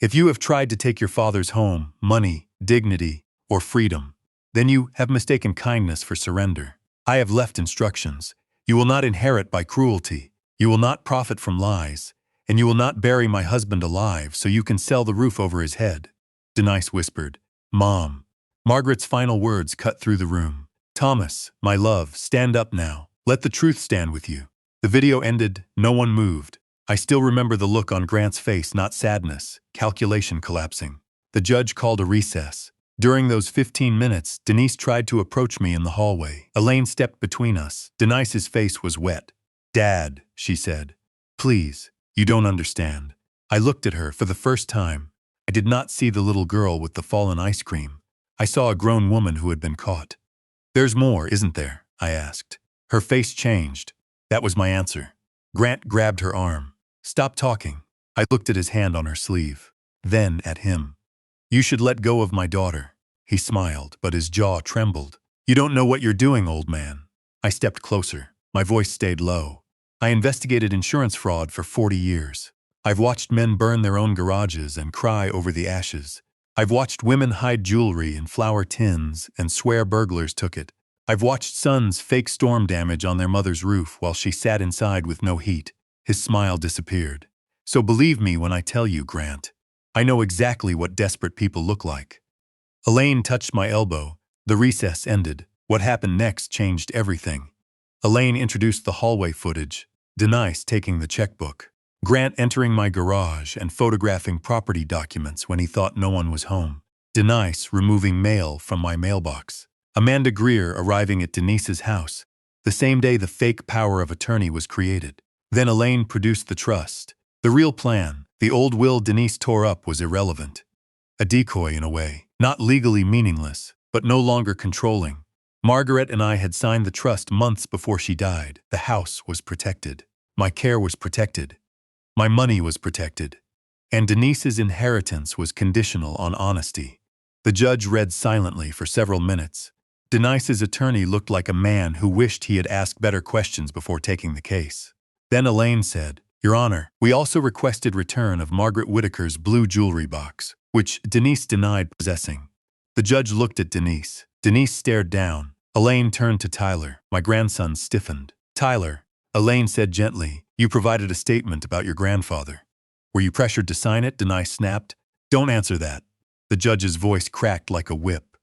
If you have tried to take your father's home, money, dignity, or freedom, then you have mistaken kindness for surrender. I have left instructions. You will not inherit by cruelty. You will not profit from lies. And you will not bury my husband alive so you can sell the roof over his head. Denise whispered. Mom. Margaret's final words cut through the room. Thomas, my love, stand up now. Let the truth stand with you. The video ended, no one moved. I still remember the look on Grant's face, not sadness, calculation collapsing. The judge called a recess. During those 15 minutes, Denise tried to approach me in the hallway. Elaine stepped between us. Denise's face was wet. Dad, she said. Please, you don't understand. I looked at her for the first time. I did not see the little girl with the fallen ice cream. I saw a grown woman who had been caught. There's more, isn't there? I asked. Her face changed. That was my answer. Grant grabbed her arm. Stop talking. I looked at his hand on her sleeve. Then at him. You should let go of my daughter. He smiled, but his jaw trembled. You don't know what you're doing, old man. I stepped closer. My voice stayed low. I investigated insurance fraud for 40 years. I've watched men burn their own garages and cry over the ashes. I've watched women hide jewelry in flour tins and swear burglars took it. I've watched sons fake storm damage on their mother's roof while she sat inside with no heat. His smile disappeared. So believe me when I tell you, Grant. I know exactly what desperate people look like. Elaine touched my elbow. The recess ended. What happened next changed everything. Elaine introduced the hallway footage. Denise taking the checkbook. Grant entering my garage and photographing property documents when he thought no one was home. Denise removing mail from my mailbox. Amanda Greer arriving at Denise's house, the same day the fake power of attorney was created. Then Elaine produced the trust. The real plan, the old will Denise tore up, was irrelevant. A decoy in a way, not legally meaningless, but no longer controlling. Margaret and I had signed the trust months before she died. The house was protected. My care was protected. My money was protected. And Denise's inheritance was conditional on honesty. The judge read silently for several minutes. Denise's attorney looked like a man who wished he had asked better questions before taking the case. Then Elaine said, Your Honor, we also requested return of Margaret Whitaker's blue jewelry box, which Denise denied possessing. The judge looked at Denise. Denise stared down. Elaine turned to Tyler. My grandson stiffened. Tyler, Elaine said gently, you provided a statement about your grandfather. Were you pressured to sign it? Denise snapped. Don't answer that. The judge's voice cracked like a whip.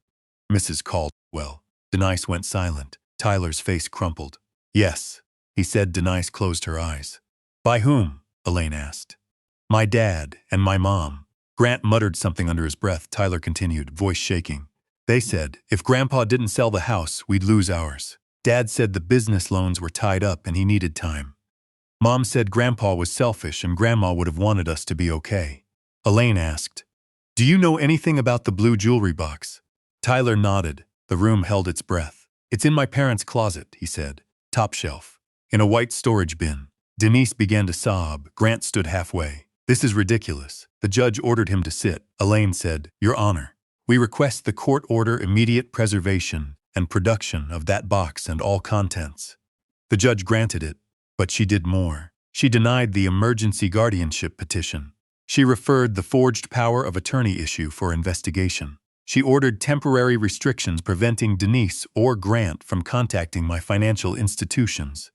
Mrs. Caldwell. Denise went silent. Tyler's face crumpled. Yes, he said. Denise closed her eyes. By whom? Elaine asked. My dad and my mom. Grant muttered something under his breath. Tyler continued, voice shaking. They said, if Grandpa didn't sell the house, we'd lose ours. Dad said the business loans were tied up and he needed time. Mom said Grandpa was selfish and Grandma would have wanted us to be okay. Elaine asked, Do you know anything about the blue jewelry box? Tyler nodded. The room held its breath. It's in my parents' closet, he said. Top shelf. In a white storage bin. Denise began to sob. Grant stood halfway. This is ridiculous. The judge ordered him to sit. Elaine said, Your Honor, we request the court order immediate preservation and production of that box and all contents. The judge granted it, but she did more. She denied the emergency guardianship petition. She referred the forged power of attorney issue for investigation. She ordered temporary restrictions preventing Denise or Grant from contacting my financial institutions,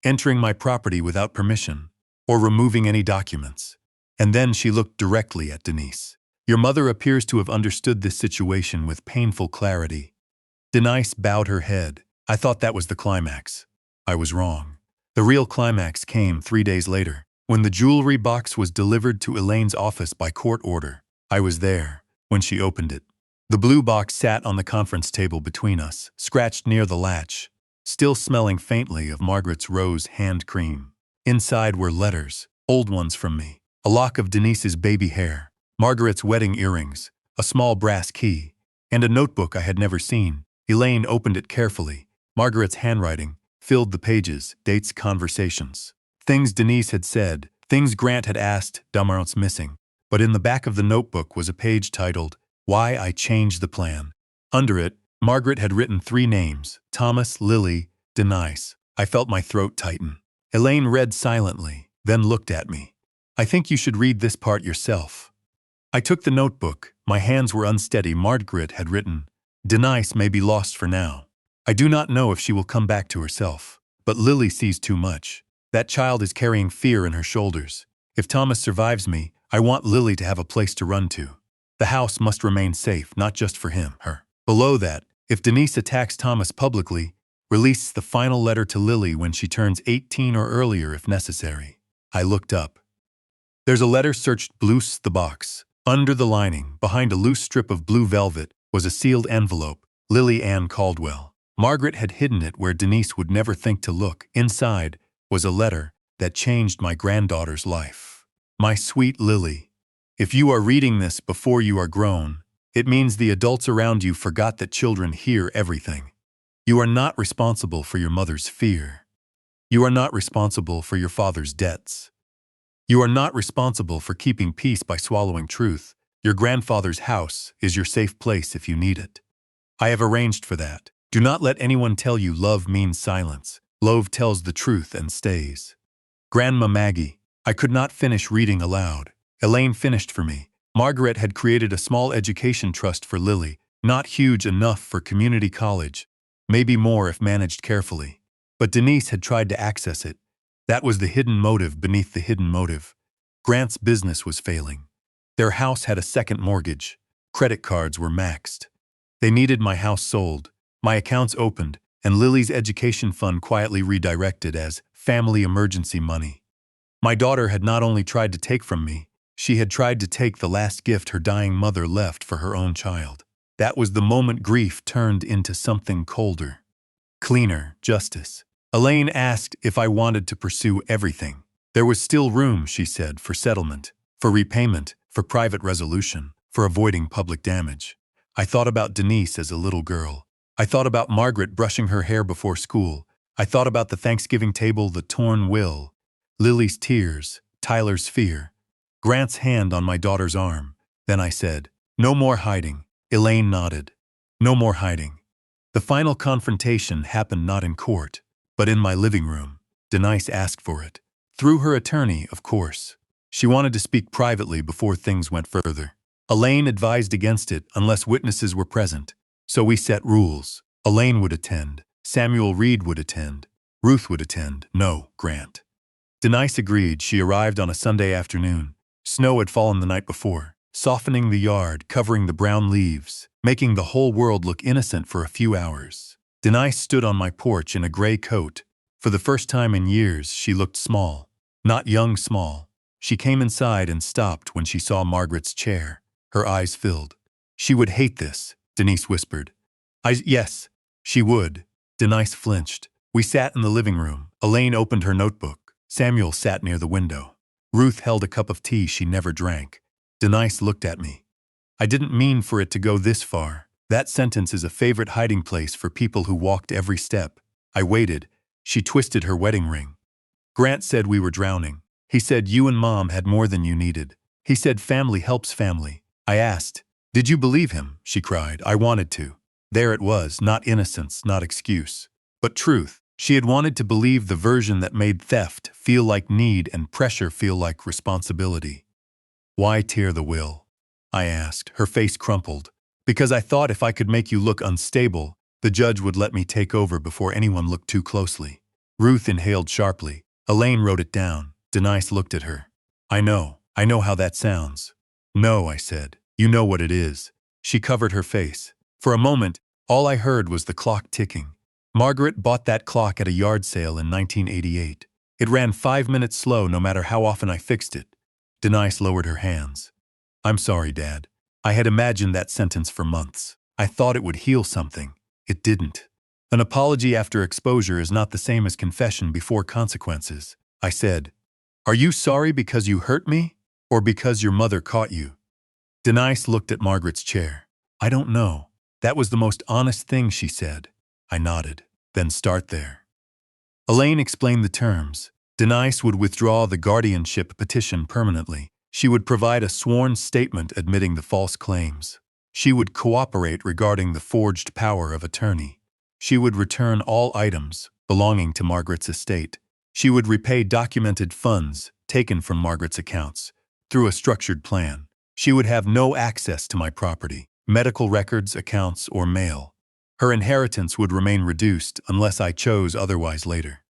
entering my property without permission, or removing any documents. And then she looked directly at Denise. Your mother appears to have understood this situation with painful clarity. Denise bowed her head. I thought that was the climax. I was wrong. The real climax came 3 days later, when the jewelry box was delivered to Elaine's office by court order. I was there when she opened it. The blue box sat on the conference table between us, scratched near the latch, still smelling faintly of Margaret's rose hand cream. Inside were letters, old ones from me, a lock of Denise's baby hair, Margaret's wedding earrings, a small brass key, and a notebook I had never seen. Elaine opened it carefully. Margaret's handwriting filled the pages, dates, conversations. Things Denise had said, things Grant had asked, Damarant's missing. But in the back of the notebook was a page titled, Why I Changed the Plan. Under it, Margaret had written 3 names, Thomas, Lily, Denise. I felt my throat tighten. Elaine read silently, then looked at me. I think you should read this part yourself. I took the notebook. My hands were unsteady. Margaret had written, Denise may be lost for now. I do not know if she will come back to herself. But Lily sees too much. That child is carrying fear in her shoulders. If Thomas survives me, I want Lily to have a place to run to. The house must remain safe, not just for him, her. Below that, if Denise attacks Thomas publicly, release the final letter to Lily when she turns 18 or earlier if necessary. I looked up. There's a letter searched loose the box. Under the lining, behind a loose strip of blue velvet, was a sealed envelope, Lily Ann Caldwell. Margaret had hidden it where Denise would never think to look. Inside was a letter that changed my granddaughter's life. My sweet Lily, if you are reading this before you are grown, it means the adults around you forgot that children hear everything. You are not responsible for your mother's fear. You are not responsible for your father's debts. You are not responsible for keeping peace by swallowing truth. Your grandfather's house is your safe place if you need it. I have arranged for that. Do not let anyone tell you love means silence. Love tells the truth and stays. Grandma Maggie. I could not finish reading aloud. Elaine finished for me. Margaret had created a small education trust for Lily, not huge enough for community college, maybe more if managed carefully. But Denise had tried to access it. That was the hidden motive beneath the hidden motive. Grant's business was failing. Their house had a second mortgage. Credit cards were maxed. They needed my house sold, my accounts opened, and Lily's education fund quietly redirected as family emergency money. My daughter had not only tried to take from me, she had tried to take the last gift her dying mother left for her own child. That was the moment grief turned into something colder. Cleaner, justice. Elaine asked if I wanted to pursue everything. There was still room, she said, for settlement, for repayment, for private resolution, for avoiding public damage. I thought about Denise as a little girl. I thought about Margaret brushing her hair before school. I thought about the Thanksgiving table, the torn will, Lily's tears, Tyler's fear, Grant's hand on my daughter's arm. Then I said, "No more hiding." Elaine nodded. No more hiding. The final confrontation happened not in court, but in my living room. Denise asked for it. Through her attorney, of course. She wanted to speak privately before things went further. Elaine advised against it unless witnesses were present. So we set rules. Elaine would attend. Samuel Reed would attend. Ruth would attend. No, Grant. Denise agreed. She arrived on a Sunday afternoon. Snow had fallen the night before, softening the yard, covering the brown leaves, making the whole world look innocent for a few hours. Denise stood on my porch in a gray coat. For the first time in years, she looked small. Not young small. She came inside and stopped when she saw Margaret's chair. Her eyes filled. She would hate this, Denise whispered. Yes, she would. Denise flinched. We sat in the living room. Elaine opened her notebook. Samuel sat near the window. Ruth held a cup of tea she never drank. Denise looked at me. I didn't mean for it to go this far. That sentence is a favorite hiding place for people who walked every step. I waited. She twisted her wedding ring. Grant said we were drowning. He said you and Mom had more than you needed. He said family helps family. I asked, "Did you believe him?" She cried. I wanted to. There it was, not innocence, not excuse, but truth. She had wanted to believe the version that made theft feel like need and pressure feel like responsibility. Why tear the will? I asked. Her face crumpled. Because I thought if I could make you look unstable, the judge would let me take over before anyone looked too closely. Ruth inhaled sharply. Elaine wrote it down. Denise looked at her. I know how that sounds. No, I said. You know what it is. She covered her face. For a moment, all I heard was the clock ticking. Margaret bought that clock at a yard sale in 1988. It ran 5 minutes slow no matter how often I fixed it. Denise lowered her hands. I'm sorry, Dad. I had imagined that sentence for months. I thought it would heal something. It didn't. An apology after exposure is not the same as confession before consequences. I said, "Are you sorry because you hurt me, or because your mother caught you?" Denise looked at Margaret's chair. I don't know. That was the most honest thing she said. I nodded. Then start there. Elaine explained the terms. Denise would withdraw the guardianship petition permanently. She would provide a sworn statement admitting the false claims. She would cooperate regarding the forged power of attorney. She would return all items belonging to Margaret's estate. She would repay documented funds taken from Margaret's accounts through a structured plan. She would have no access to my property, medical records, accounts, or mail. Her inheritance would remain reduced unless I chose otherwise later.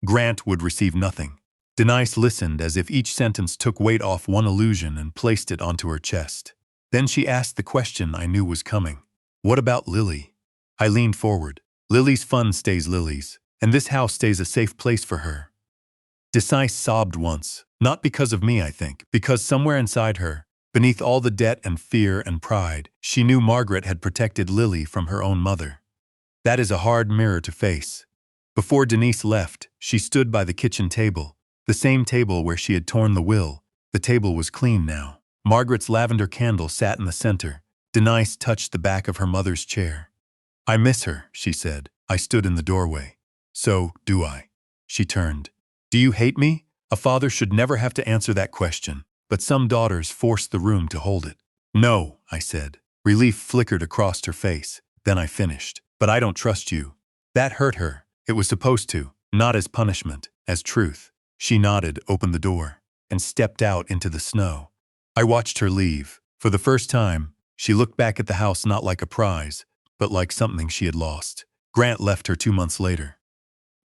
Grant would receive nothing. Denise listened as if each sentence took weight off one illusion and placed it onto her chest. Then she asked the question I knew was coming. What about Lily? I leaned forward. Lily's fun stays Lily's, and this house stays a safe place for her. Denise sobbed once, not because of me, I think, because somewhere inside her, beneath all the debt and fear and pride, she knew Margaret had protected Lily from her own mother. That is a hard mirror to face. Before Denise left, she stood by the kitchen table, the same table where she had torn the will. The table was clean now. Margaret's lavender candle sat in the center. Denise touched the back of her mother's chair. I miss her, she said. I stood in the doorway. So, do I. She turned. Do you hate me? A father should never have to answer that question, but some daughters force the room to hold it. No, I said. Relief flickered across her face. Then I finished. But I don't trust you. That hurt her. It was supposed to, not as punishment, as truth. She nodded, opened the door, and stepped out into the snow. I watched her leave. For the first time, she looked back at the house not like a prize, but like something she had lost. Grant left her 2 months later.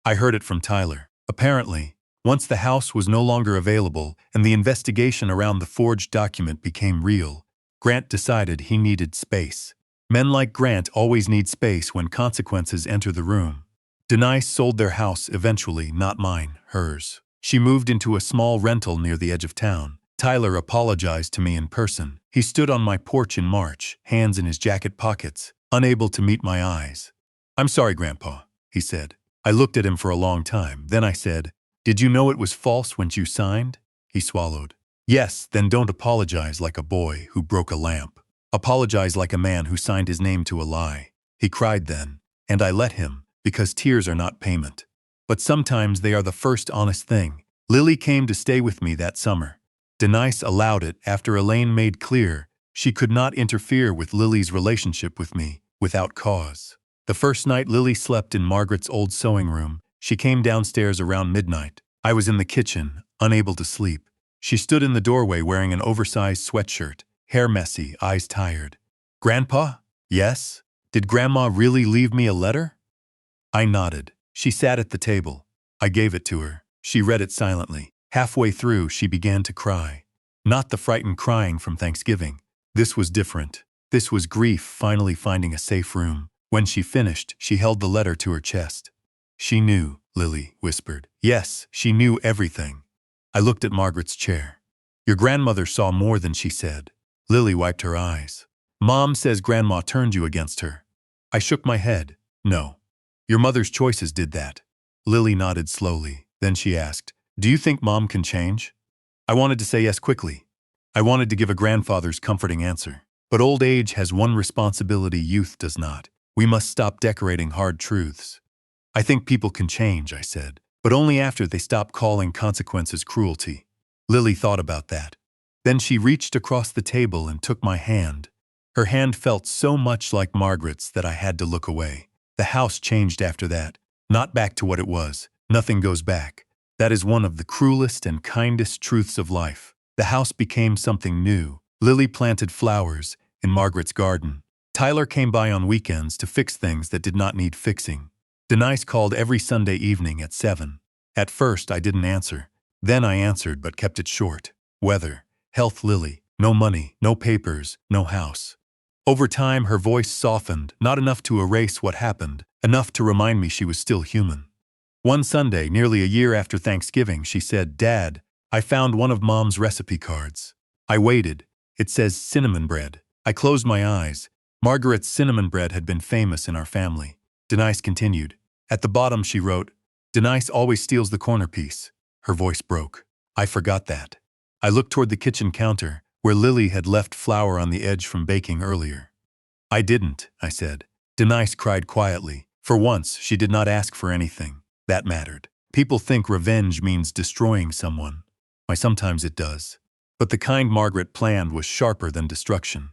I heard it from Tyler. Apparently, once the house was no longer available and the investigation around the forged document became real, Grant decided he needed space. Men like Grant always need space when consequences enter the room. Denise sold their house eventually, not mine, hers. She moved into a small rental near the edge of town. Tyler apologized to me in person. He stood on my porch in March, hands in his jacket pockets, unable to meet my eyes. I'm sorry, Grandpa, he said. I looked at him for a long time. Then I said, Did you know it was false when you signed? He swallowed. Yes, then don't apologize like a boy who broke a lamp. Apologize like a man who signed his name to a lie. He cried then, and I let him, because tears are not payment. But sometimes they are the first honest thing. Lily came to stay with me that summer. Denise allowed it after Elaine made clear she could not interfere with Lily's relationship with me without cause. The first night Lily slept in Margaret's old sewing room, she came downstairs around midnight. I was in the kitchen, unable to sleep. She stood in the doorway wearing an oversized sweatshirt, hair messy, eyes tired. Grandpa? Yes? Did Grandma really leave me a letter? I nodded. She sat at the table. I gave it to her. She read it silently. Halfway through, she began to cry. Not the frightened crying from Thanksgiving. This was different. This was grief finally finding a safe room. When she finished, she held the letter to her chest. She knew, Lily whispered. Yes, she knew everything. I looked at Margaret's chair. Your grandmother saw more than she said. Lily wiped her eyes. Mom says Grandma turned you against her. I shook my head. No. Your mother's choices did that. Lily nodded slowly. Then she asked, Do you think Mom can change? I wanted to say yes quickly. I wanted to give a grandfather's comforting answer. But old age has one responsibility youth does not. We must stop decorating hard truths. I think people can change, I said, but only after they stop calling consequences cruelty. Lily thought about that. Then she reached across the table and took my hand. Her hand felt so much like Margaret's that I had to look away. The house changed after that, not back to what it was. Nothing goes back. That is one of the cruelest and kindest truths of life. The house became something new. Lily planted flowers in Margaret's garden. Tyler came by on weekends to fix things that did not need fixing. Denise called every Sunday evening at 7. At first, I didn't answer. Then I answered but kept it short. Weather, health, Lily, no money, no papers, no house. Over time, her voice softened, not enough to erase what happened, enough to remind me she was still human. One Sunday, nearly a year after Thanksgiving, she said, Dad, I found one of Mom's recipe cards. I waited. It says cinnamon bread. I closed my eyes. Margaret's cinnamon bread had been famous in our family. Denise continued. At the bottom she wrote, Denise always steals the corner piece. Her voice broke. I forgot that. I looked toward the kitchen counter, where Lily had left flour on the edge from baking earlier. I didn't, I said. Denise cried quietly. For once, she did not ask for anything. That mattered. People think revenge means destroying someone. Why, sometimes it does. But the kind Margaret planned was sharper than destruction.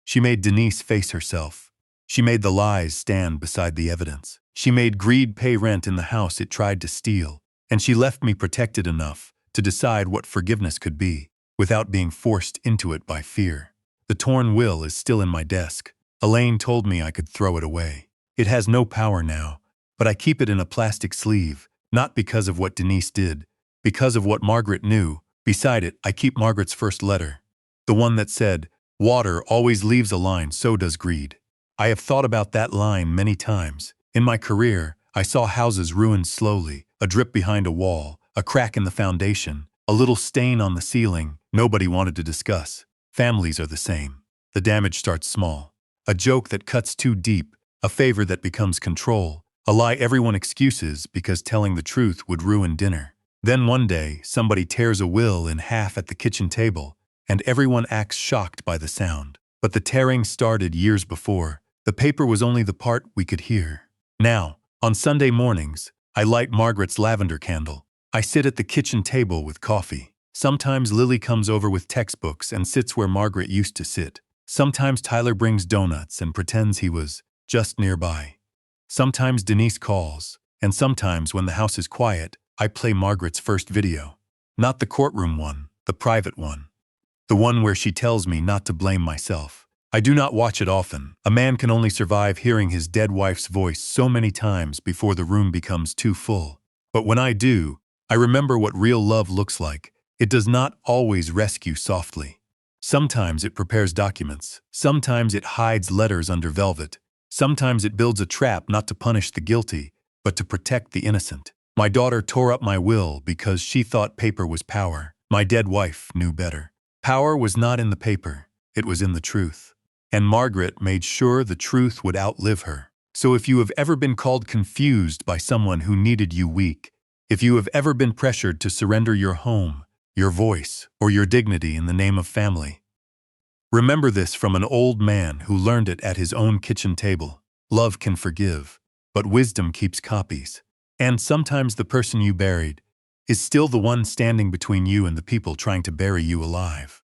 She made Denise face herself. She made the lies stand beside the evidence. She made greed pay rent in the house it tried to steal. And she left me protected enough to decide what forgiveness could be, without being forced into it by fear. The torn will is still in my desk. Elaine told me I could throw it away. It has no power now, but I keep it in a plastic sleeve, not because of what Denise did, Because of what Margaret knew, beside it, I keep Margaret's first letter. The one that said, "Water always leaves a line, so does greed." I have thought about that line many times. In my career, I saw houses ruined slowly, a drip behind a wall, a crack in the foundation, a little stain on the ceiling nobody wanted to discuss. Families are the same. The damage starts small. A joke that cuts too deep, a favor that becomes control, a lie everyone excuses because telling the truth would ruin dinner. Then one day, somebody tears a will in half at the kitchen table, and everyone acts shocked by the sound. But the tearing started years before. The paper was only the part we could hear. Now, on Sunday mornings, I light Margaret's lavender candle. I sit at the kitchen table with coffee. Sometimes Lily comes over with textbooks and sits where Margaret used to sit. Sometimes Tyler brings donuts and pretends he was just nearby. Sometimes Denise calls, and sometimes when the house is quiet, I play Margaret's first video. Not the courtroom one, the private one. The one where she tells me not to blame myself. I do not watch it often. A man can only survive hearing his dead wife's voice so many times before the room becomes too full. But when I do, I remember what real love looks like. It does not always rescue softly. Sometimes it prepares documents. Sometimes it hides letters under velvet. Sometimes it builds a trap not to punish the guilty, but to protect the innocent. My daughter tore up my will because she thought paper was power. My dead wife knew better. Power was not in the paper, it was in the truth. And Margaret made sure the truth would outlive her. So if you have ever been called confused by someone who needed you weak, if you have ever been pressured to surrender your home, your voice, or your dignity in the name of family, remember this from an old man who learned it at his own kitchen table. Love can forgive, but wisdom keeps copies. And sometimes the person you buried is still the one standing between you and the people trying to bury you alive.